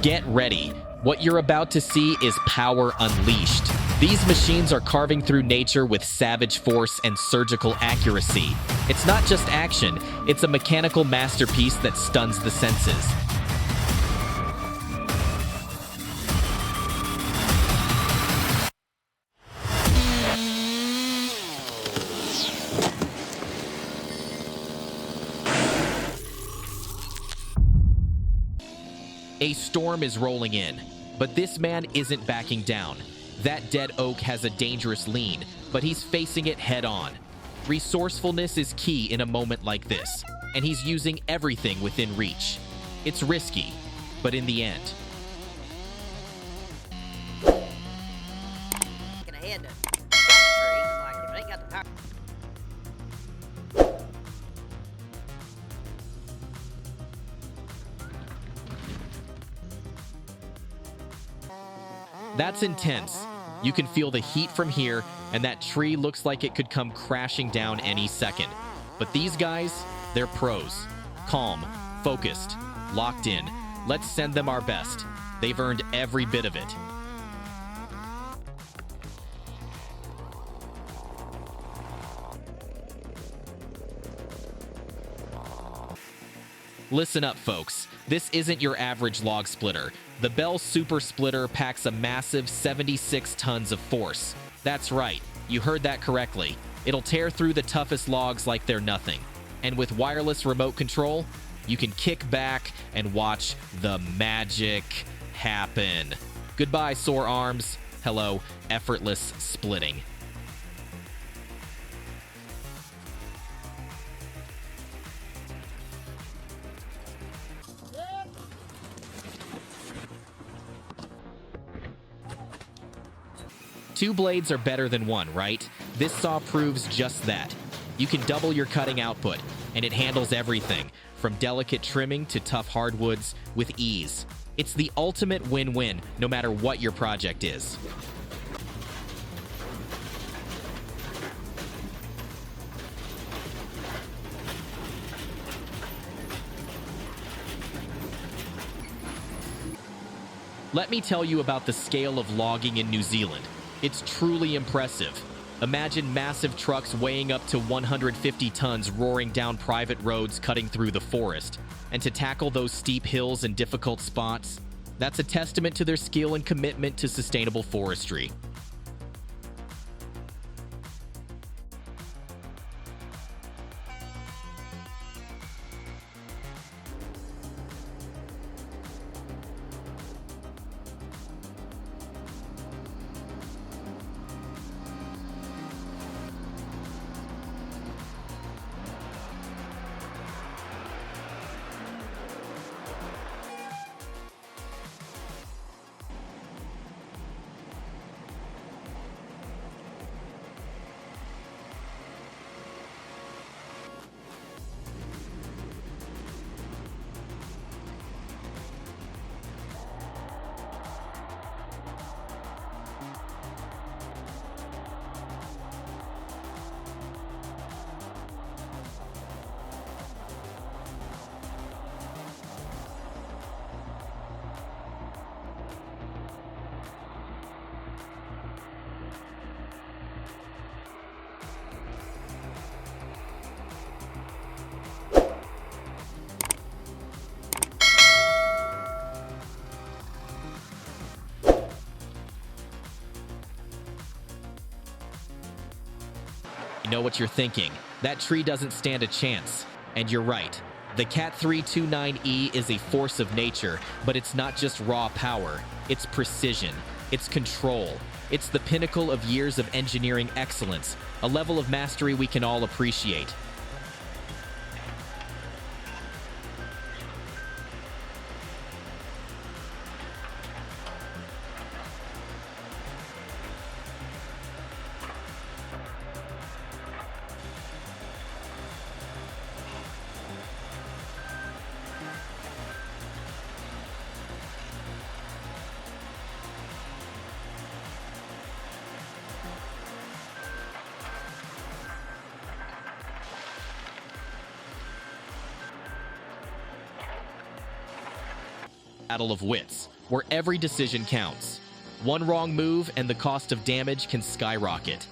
Get ready. What you're about to see is power unleashed. These machines are carving through nature with savage force and surgical accuracy. It's not just action, it's a mechanical masterpiece that stuns the senses. A storm is rolling in, but this man isn't backing down. That dead oak has a dangerous lean, but he's facing it head on. Resourcefulness is key in a moment like this, and he's using everything within reach. It's risky, but in the end... That's intense. You can feel the heat from here, and that tree looks like it could come crashing down any second. But these guys, they're pros. Calm, focused, locked in. Let's send them our best. They've earned every bit of it. Listen up, folks. This isn't your average log splitter. The Bell Super Splitter packs a massive 76 tons of force. That's right, you heard that correctly. It'll tear through the toughest logs like they're nothing. And with wireless remote control, you can kick back and watch the magic happen. Goodbye, sore arms. Hello, effortless splitting. Two blades are better than one, right? This saw proves just that. You can double your cutting output, and it handles everything, from delicate trimming to tough hardwoods, with ease. It's the ultimate win-win, no matter what your project is. Let me tell you about the scale of logging in New Zealand. It's truly impressive. Imagine massive trucks weighing up to 150 tons roaring down private roads cutting through the forest. And to tackle those steep hills and difficult spots, that's a testament to their skill and commitment to sustainable forestry. I know what you're thinking. That tree doesn't stand a chance. And you're right. The Cat 329E is a force of nature, but it's not just raw power. It's precision. It's control. It's the pinnacle of years of engineering excellence, a level of mastery we can all appreciate. Battle of wits. where every decision counts. One wrong move and the cost of damage can skyrocket.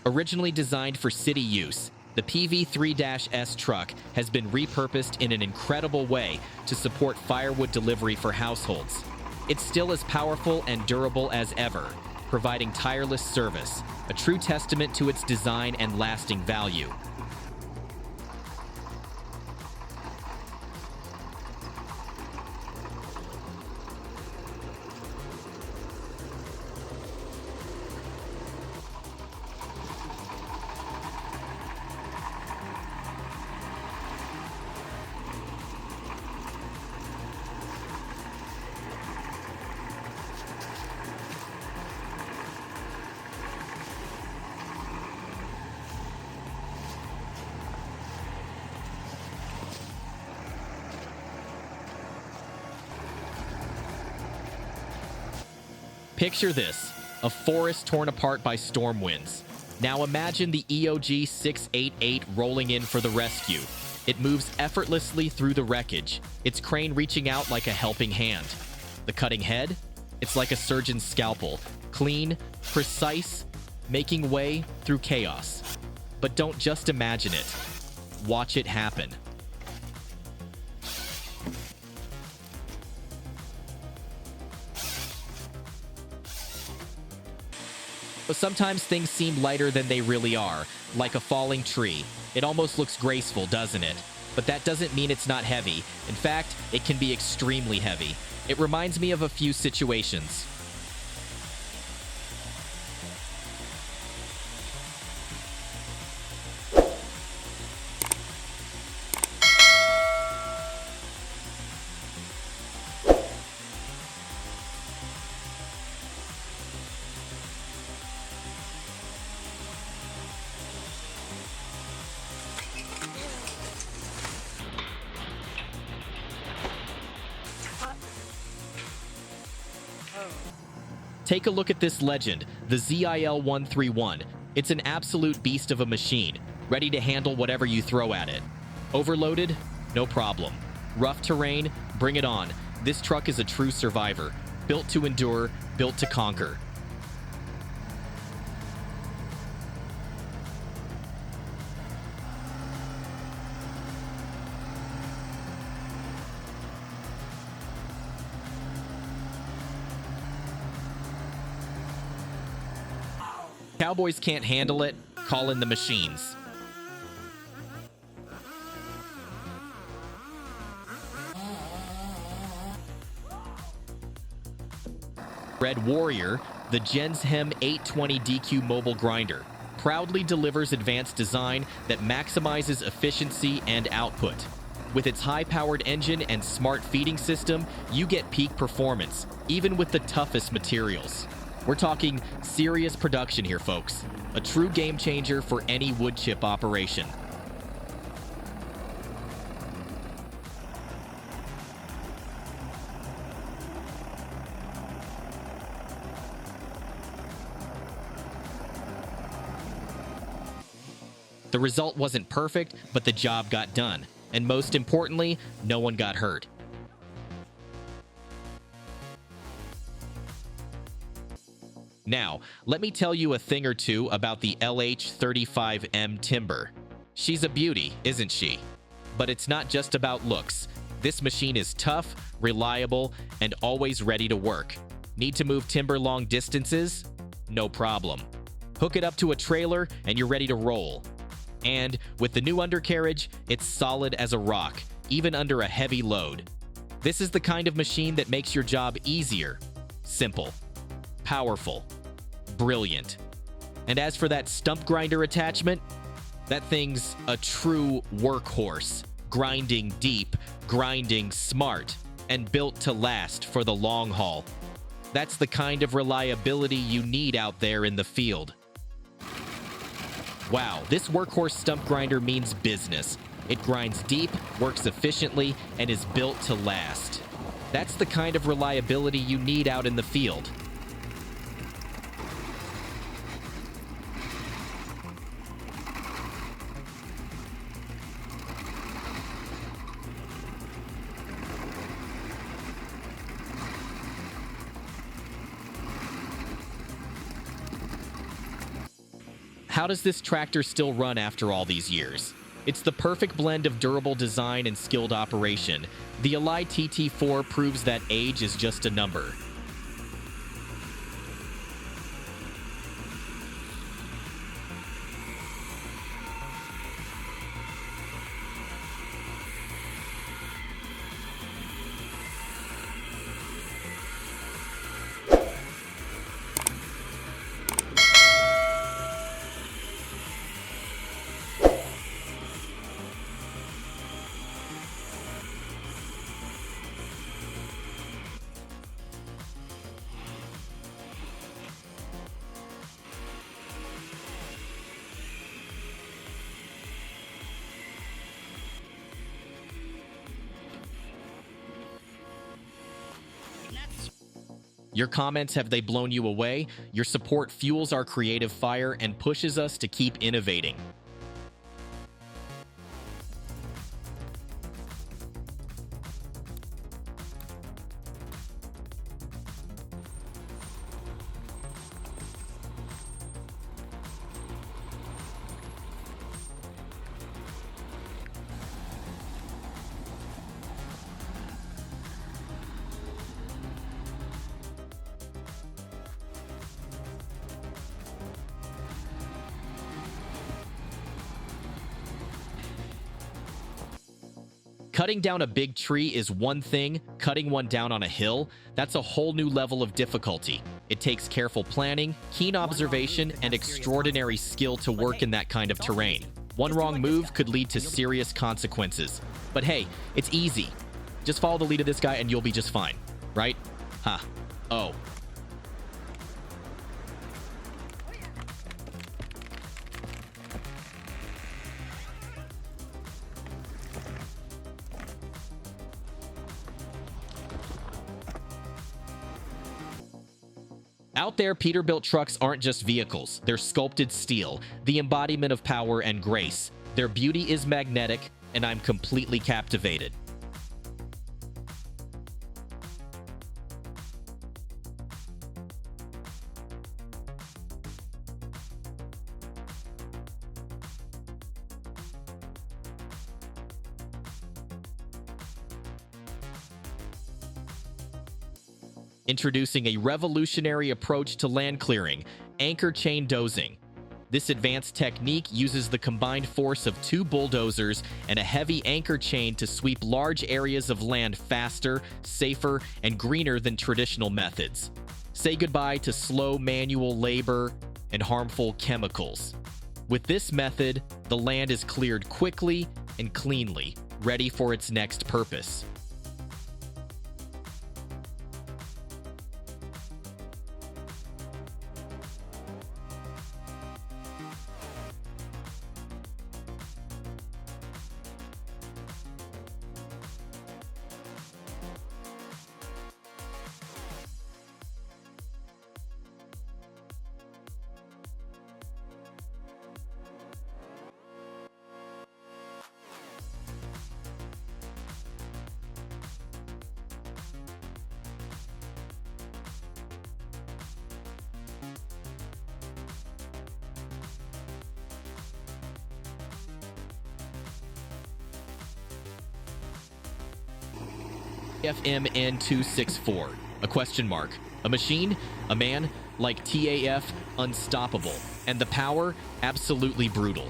Originally designed for city use, the PV3-S truck has been repurposed in an incredible way to support firewood delivery for households. It's still as powerful and durable as ever, providing tireless service, a true testament to its design and lasting value. Picture this, a forest torn apart by storm winds. Now imagine the EOG 688 rolling in for the rescue. It moves effortlessly through the wreckage, its crane reaching out like a helping hand. The cutting head? It's like a surgeon's scalpel, clean, precise, making way through chaos. But don't just imagine it. Watch it happen. But sometimes things seem lighter than they really are, like a falling tree. It almost looks graceful, doesn't it? But that doesn't mean it's not heavy. In fact, it can be extremely heavy. It reminds me of a few situations. Take a look at this legend, the ZIL-131. It's an absolute beast of a machine, ready to handle whatever you throw at it. Overloaded? No problem. Rough terrain? Bring it on. This truck is a true survivor. Built to endure, built to conquer. Cowboys can't handle it, call in the machines. Red Warrior, the Genshem 820 DQ mobile grinder, proudly delivers advanced design that maximizes efficiency and output. With its high-powered engine and smart feeding system, you get peak performance, even with the toughest materials. We're talking serious production here, folks. A true game changer for any wood chip operation. The result wasn't perfect, but the job got done. And most importantly, no one got hurt. Now, let me tell you a thing or two about the LH35M Timber. She's a beauty, isn't she? But it's not just about looks. This machine is tough, reliable, and always ready to work. Need to move timber long distances? No problem. Hook it up to a trailer and you're ready to roll. And with the new undercarriage, it's solid as a rock, even under a heavy load. This is the kind of machine that makes your job easier, simple, powerful, brilliant. And as for that stump grinder attachment, that thing's a true workhorse, grinding deep, grinding smart, and built to last for the long haul. That's the kind of reliability you need out there in the field. Wow, this workhorse stump grinder means business. It grinds deep, works efficiently, and is built to last. That's the kind of reliability you need out in the field. How does this tractor still run after all these years? It's the perfect blend of durable design and skilled operation. The Ally TT4 proves that age is just a number. Your comments, have they blown you away? Your support fuels our creative fire and pushes us to keep innovating. Cutting down a big tree is one thing, cutting one down on a hill, that's a whole new level of difficulty. It takes careful planning, keen observation, and extraordinary skill to work in that kind of terrain. One wrong move could lead to serious consequences. But hey, it's easy. Just follow the lead of this guy and you'll be just fine, right? Huh. Oh. Out there, Peterbilt trucks aren't just vehicles. They're sculpted steel, the embodiment of power and grace. Their beauty is magnetic, and I'm completely captivated. Introducing a revolutionary approach to land clearing, anchor chain dozing. This advanced technique uses the combined force of two bulldozers and a heavy anchor chain to sweep large areas of land faster, safer, and greener than traditional methods. Say goodbye to slow manual labor and harmful chemicals. With this method, the land is cleared quickly and cleanly, ready for its next purpose. FMN264, a question mark, a machine, a man, like TAF, unstoppable, and the power, absolutely brutal.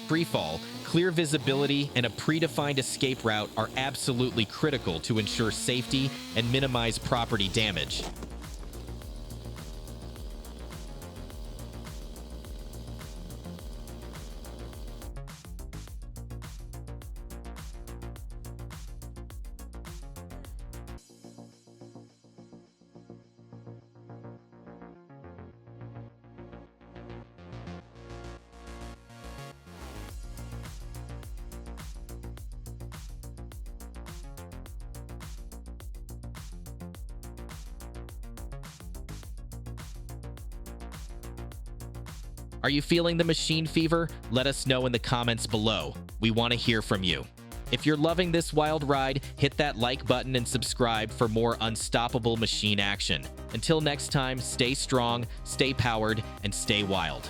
Freefall, clear visibility, and a predefined escape route are absolutely critical to ensure safety and minimize property damage. Are you feeling the machine fever? Let us know in the comments below. We want to hear from you. If you're loving this wild ride, hit that like button and subscribe for more unstoppable machine action. Until next time, stay strong, stay powered, and stay wild.